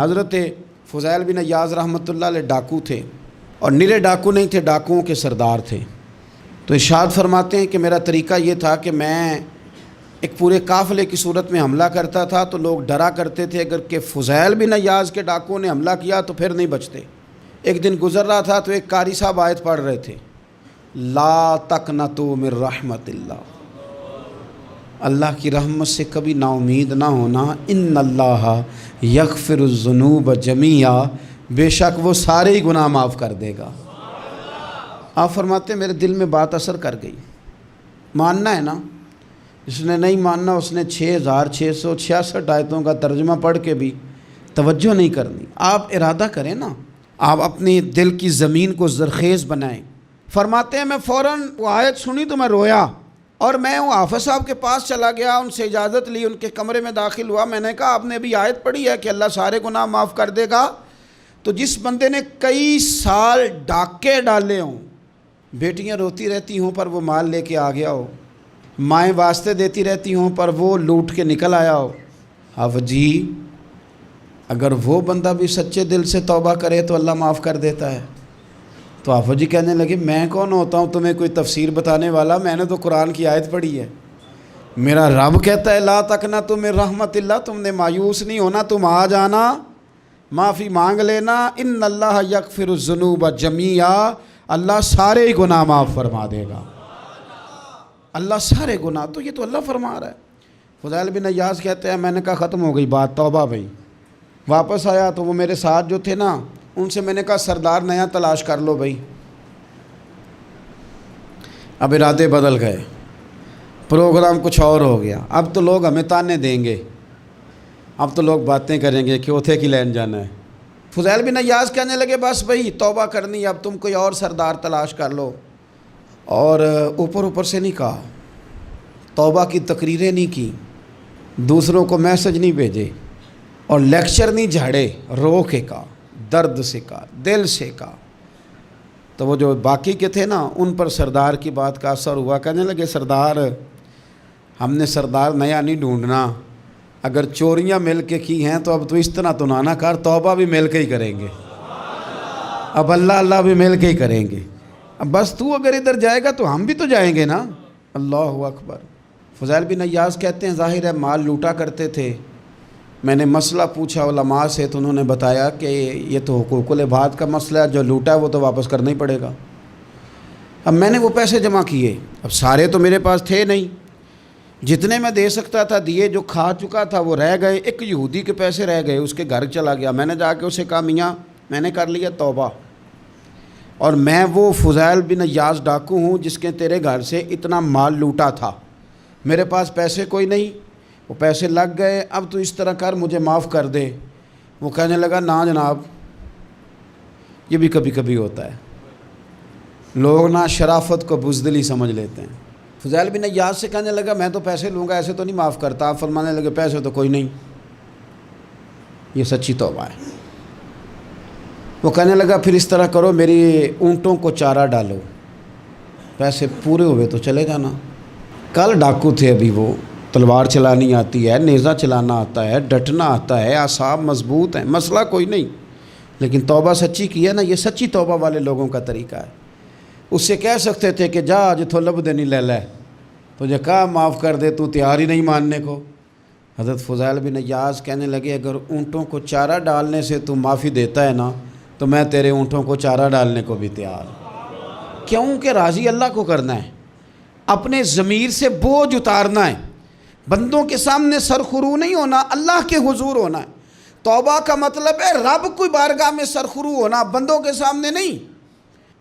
حضرت فضیل بن عیاض رحمۃ اللہ علیہ ڈاکو تھے، اور نرے ڈاکو نہیں تھے، ڈاکوؤں کے سردار تھے۔ تو ارشاد فرماتے ہیں کہ میرا طریقہ یہ تھا کہ میں ایک پورے قافلے کی صورت میں حملہ کرتا تھا تو لوگ ڈرا کرتے تھے اگر کہ فضیل بن عیاض کے ڈاکوؤں نے حملہ کیا تو پھر نہیں بچتے۔ ایک دن گزر رہا تھا تو ایک قاری صاحب آیت پڑھ رہے تھے، لا تقنطوا من رحمت اللہ، اللہ کی رحمت سے کبھی نا امید نہ ہونا، ان اللہ یغفر الذنوب جمیعا، بے شک وہ سارے ہی گناہ معاف کر دے گا۔ آپ فرماتے ہیں میرے دل میں بات اثر کر گئی، ماننا ہے نا، جس نے نہیں ماننا اس نے 6666 آیتوں کا ترجمہ پڑھ کے بھی توجہ نہیں کرنی۔ آپ ارادہ کریں نا، آپ اپنی دل کی زمین کو زرخیز بنائیں۔ فرماتے ہیں میں فوراً وہ آیت سنی تو میں رویا، اور میں وہ حافظ صاحب کے پاس چلا گیا، ان سے اجازت لی، ان کے کمرے میں داخل ہوا۔ میں نے کہا آپ نے ابھی آیت پڑھی ہے کہ اللہ سارے گناہ معاف کر دے گا؟ تو جس بندے نے کئی سال ڈاکے ڈالے ہوں، بیٹیاں روتی رہتی ہوں پر وہ مال لے کے آ گیا ہو، مائیں واسطے دیتی رہتی ہوں پر وہ لوٹ کے نکل آیا ہو، اب جی اگر وہ بندہ بھی سچے دل سے توبہ کرے تو اللہ معاف کر دیتا ہے۔ تو آفت جی کہنے لگے میں کون ہوتا ہوں تمہیں کوئی تفسیر بتانے والا، میں نے تو قرآن کی آیت پڑھی ہے، میرا رب کہتا ہے لا تقنطوا من رحمت اللہ، تم نے مایوس نہیں ہونا، تم آ جانا، معافی مانگ لینا، ان اللہ یغفر الذنوب جمیعا، اللہ سارے گناہ معاف فرما دے گا، اللہ سارے گناہ۔ تو یہ تو اللہ فرما رہا ہے۔ فضیل بن عیاض کہتے ہیں میں نے کہا ختم ہو گئی بات، توبہ بھائی۔ واپس آیا تو وہ میرے ساتھ جو تھے نا ان سے میں نے کہا سردار نیا تلاش کر لو بھائی۔ اب ارادے بدل گئے، پروگرام کچھ اور ہو گیا، اب تو لوگ ہمیں تانے دیں گے، اب تو لوگ باتیں کریں گے کہ اوتھے کی لین جانا ہے۔ فضیل بن عیاض کہنے لگے بس بھائی توبہ کرنی، اب تم کوئی اور سردار تلاش کر لو۔ اور اوپر سے نہیں کہا، توبہ کی تقریریں نہیں کی، دوسروں کو میسج نہیں بھیجے، اور لیکچر نہیں جھاڑے، رو کے کہا، درد سے کہا، دل سے کہا۔ تو وہ جو باقی کے تھے نا ان پر سردار کی بات کا اثر ہوا، کہنے لگے سردار ہم نے سردار نیا نہیں ڈھونڈنا، اگر چوریاں مل کے کی ہیں تو اب تو اس طرح تو نہ کر، توبہ بھی مل کے ہی کریں گے، اب اللہ بھی مل کے ہی کریں گے، اب بس تو اگر ادھر جائے گا تو ہم بھی تو جائیں گے نا۔ اللہ اکبر۔ فضیل بن عیاض کہتے ہیں ظاہر ہے مال لوٹا کرتے تھے، میں نے مسئلہ پوچھا علماء سے تو انہوں نے بتایا کہ یہ تو حقوق العباد کا مسئلہ ہے، جو لوٹا ہے وہ تو واپس کرنا ہی پڑے گا۔ اب میں نے وہ پیسے جمع کیے، اب سارے تو میرے پاس تھے نہیں، جتنے میں دے سکتا تھا دیے، جو کھا چکا تھا وہ رہ گئے، ایک یہودی کے پیسے رہ گئے، اس کے گھر چلا گیا، میں نے جا کے اسے کہا میاں میں نے کر لیا توبہ، اور میں وہ فضیل بن عیاض ڈاکو ہوں جس کے تیرے گھر سے اتنا مال لوٹا تھا، میرے پاس پیسے کوئی نہیں، وہ پیسے لگ گئے، اب تو اس طرح کر مجھے معاف کر دے۔ وہ کہنے لگا نا جناب، یہ بھی کبھی کبھی ہوتا ہے، لوگ نا شرافت کو بزدلی سمجھ لیتے ہیں۔ فضیل بن عیاض سے کہنے لگا میں تو پیسے لوں گا، ایسے تو نہیں معاف کرتا۔ آپ فرمانے لگے پیسے تو کوئی نہیں، یہ سچی توبہ ہے۔ وہ کہنے لگا پھر اس طرح کرو میری اونٹوں کو چارہ ڈالو، پیسے پورے ہوئے تو چلے جانا۔ کل ڈاکو تھے، ابھی وہ تلوار چلانی آتی ہے، نیزہ چلانا آتا ہے، ڈٹنا آتا ہے، اعصاب مضبوط ہیں، مسئلہ کوئی نہیں، لیکن توبہ سچی کی ہے نا، یہ سچی توبہ والے لوگوں کا طریقہ ہے۔ اس سے کہہ سکتے تھے کہ جا جتھوں لب دینی لے لے، تجھے کہا معاف کر دے، تو تیار ہی نہیں ماننے کو۔ حضرت فضیل بن عیاض کہنے لگے اگر اونٹوں کو چارہ ڈالنے سے تو معافی دیتا ہے نا تو میں تیرے اونٹوں کو چارہ ڈالنے کو بھی تیار ہوں، کیونکہ راضی اللہ کو کرنا ہے، اپنے ضمیر سے بوجھ اتارنا ہے، بندوں کے سامنے سرخرو نہیں ہونا، اللہ کے حضور ہونا ہے۔ توبہ کا مطلب ہے رب کی بارگاہ میں سرخرو ہونا، بندوں کے سامنے نہیں۔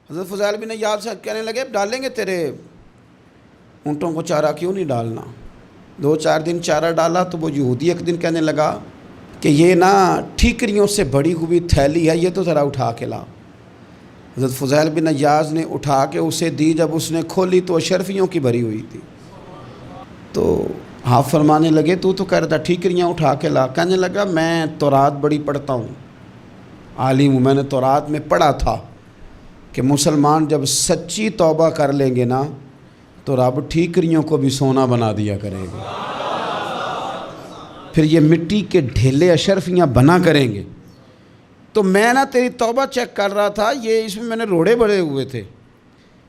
حضرت فضیل بن عیاض صاحب کہنے لگے ڈالیں گے تیرے اونٹوں کو چارہ، کیوں نہیں ڈالنا۔ 2-4 دن چارہ ڈالا تو وہ یہودی ایک دن کہنے لگا کہ یہ نا ٹھیکریوں سے بڑی ہوئی تھیلی ہے، یہ تو ذرا اٹھا کے لا۔ حضرت فضیل بن عیاض نے اٹھا کے اسے دی، جب اس نے کھولی تو اشرفیوں کی بھری ہوئی تھی۔ تو آپ فرمانے لگے تو کہہ رہا تھا ٹھیکریاں اٹھا کے لا۔ کہنے لگا میں تورات بڑی پڑھتا ہوں، عالم ہوں، میں نے تورات میں پڑھا تھا کہ مسلمان جب سچی توبہ کر لیں گے نا تو رب ٹھیکریوں کو بھی سونا بنا دیا کرے گا، پھر یہ مٹی کے ڈھیلے اشرفیاں بنا کریں گے، تو میں نا تیری توبہ چیک کر رہا تھا، یہ اس میں میں نے روڑے بڑے ہوئے تھے،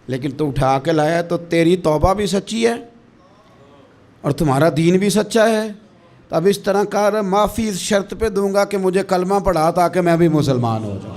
لیکن تو اٹھا کے لایا تو تیری توبہ بھی سچی ہے اور تمہارا دین بھی سچا ہے، تو اب اس طرح کر، معافی اس شرط پہ دوں گا کہ مجھے کلمہ پڑھا تاکہ میں بھی مسلمان ہو جاؤں۔